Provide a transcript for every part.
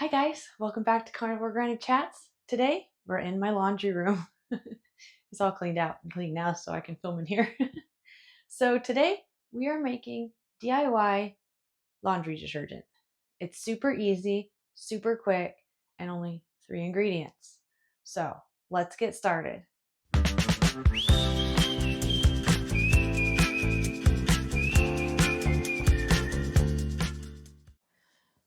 Hi guys, welcome back to Carnivore Granny Chats. Today we're in my laundry room. It's all cleaned out and clean now so I can film in here. So today we are making DIY laundry detergent. It's super easy, super quick, and only 3 ingredients. So let's get started.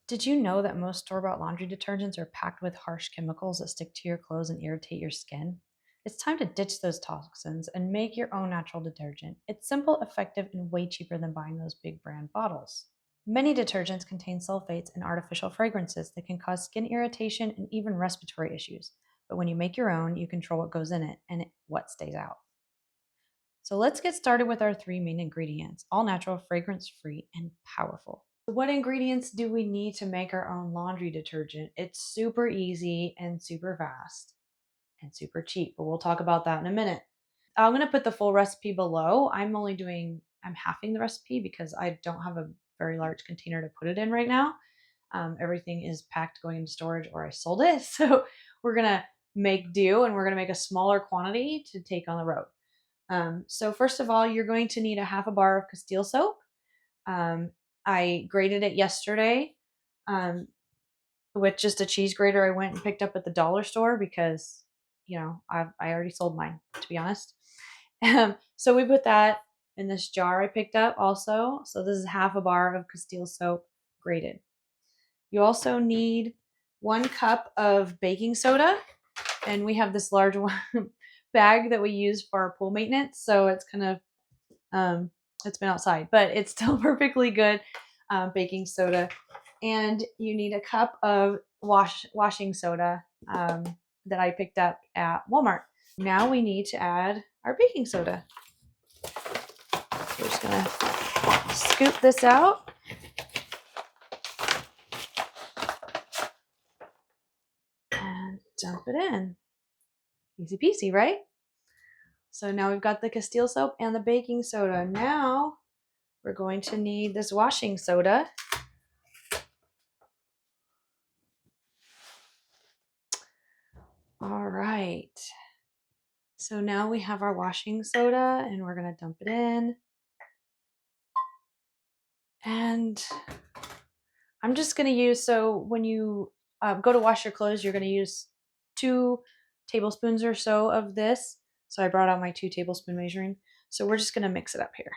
Did you know that most store-bought laundry detergents are packed with harsh chemicals that stick to your clothes and irritate your skin? It's time to ditch those toxins and make your own natural detergent. It's simple, effective, and way cheaper than buying those big brand bottles. Many detergents contain sulfates and artificial fragrances that can cause skin irritation and even respiratory issues. But when you make your own, you control what goes in it and what stays out. So let's get started with our 3 main ingredients, all natural, fragrance-free, and powerful. What ingredients do we need to make our own laundry detergent? It's super easy and super fast and super cheap, but we'll talk about that in a minute. I'm going to put the full recipe below. I'm halving the recipe because I don't have a very large container to put it in right now. Everything is packed going into storage or I sold it. So we're going to make do and we're going to make a smaller quantity to take on the road. So first of all, you're going to need a half a bar of Castile soap. I grated it yesterday with just a cheese grater I went and picked up at the dollar store because, I already sold mine, to be honest. So we put that in this jar I picked up also. So this is half a bar of Castile soap grated. You also need 1 cup of baking soda. And we have this large bag that we use for our pool maintenance. So it's kind of, it's been outside, but it's still perfectly good baking soda. And you need a cup of washing soda that I picked up at Walmart. Now we need to add our baking soda. We're just gonna scoop this out. And dump it in. Easy peasy, right? So now we've got the Castile soap and the baking soda. Now we're going to need this washing soda. All right. So now we have our washing soda and we're going to dump it in. And I'm just going to use, so when you go to wash your clothes, you're going to use 2 tablespoons or so of this. So I brought out my 2 tablespoon measuring. So we're just going to mix it up here.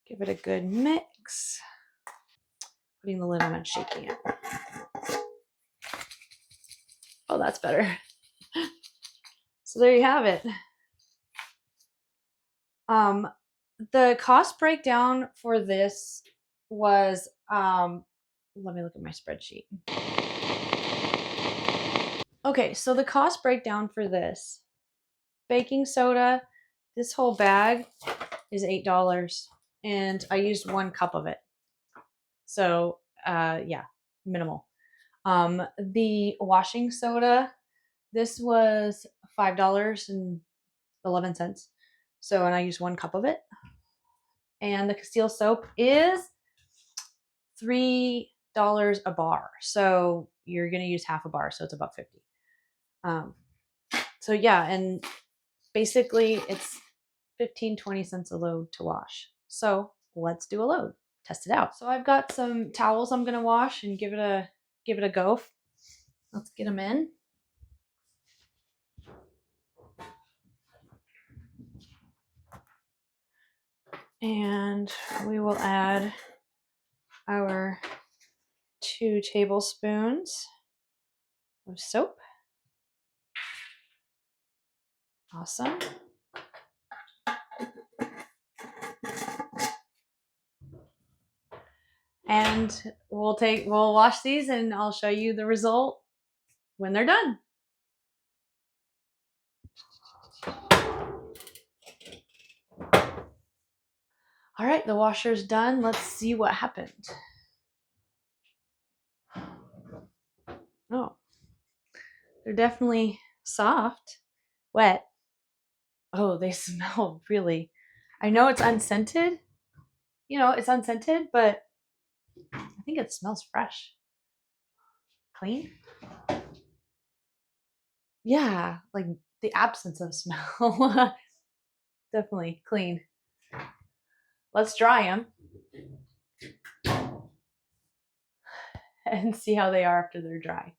Give it a good mix. Putting the lid on and shaking it. Oh, that's better. So there you have it. The cost breakdown for this was, let me look at my spreadsheet. Okay, so the cost breakdown for this, baking soda, this whole bag is $8, and I used 1 cup of it. So, yeah, minimal. The washing soda, this was $5.11. So, and I used 1 cup of it. And the Castile soap is $3 a bar. So you're going to use half a bar. So it's about 50. So yeah, and basically it's 15-20 cents a load to wash. So let's do a load. Test it out. So I've got some towels I'm going to wash and give it a go. Let's get them in. And we will add our 2 tablespoons of soap. Awesome. And we'll wash these and I'll show you the result when they're done. All right, the washer's done. Let's see what happened. Oh, they're definitely soft, wet. Oh, they smell I know it's unscented. It's unscented, but I think it smells fresh. Clean? Yeah, like the absence of smell. Definitely clean. Let's dry them and see how they are after they're dry.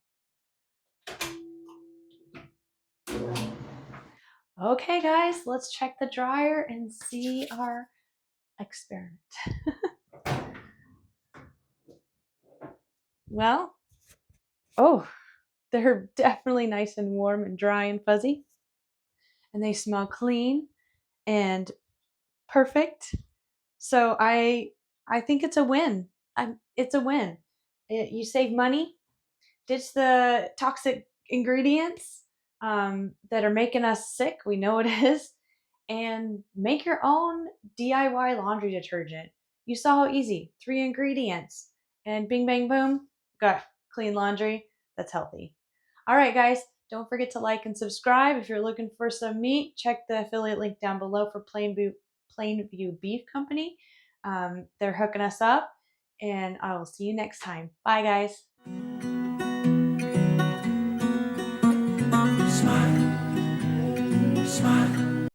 Okay, guys, let's check the dryer and see our experiment. Well, oh, they're definitely nice and warm and dry and fuzzy. And they smell clean and perfect. So I think it's a win. It's a win. You save money, ditch the toxic ingredients that are making us sick. We know it is. And make your own DIY laundry detergent. You saw how easy. 3 ingredients. And bing, bang, boom. Got clean laundry that's healthy. All right, guys. Don't forget to like and subscribe. If you're looking for some meat, check the affiliate link down below for Plainview Beef Company. They're hooking us up. And I will see you next time. Bye, guys.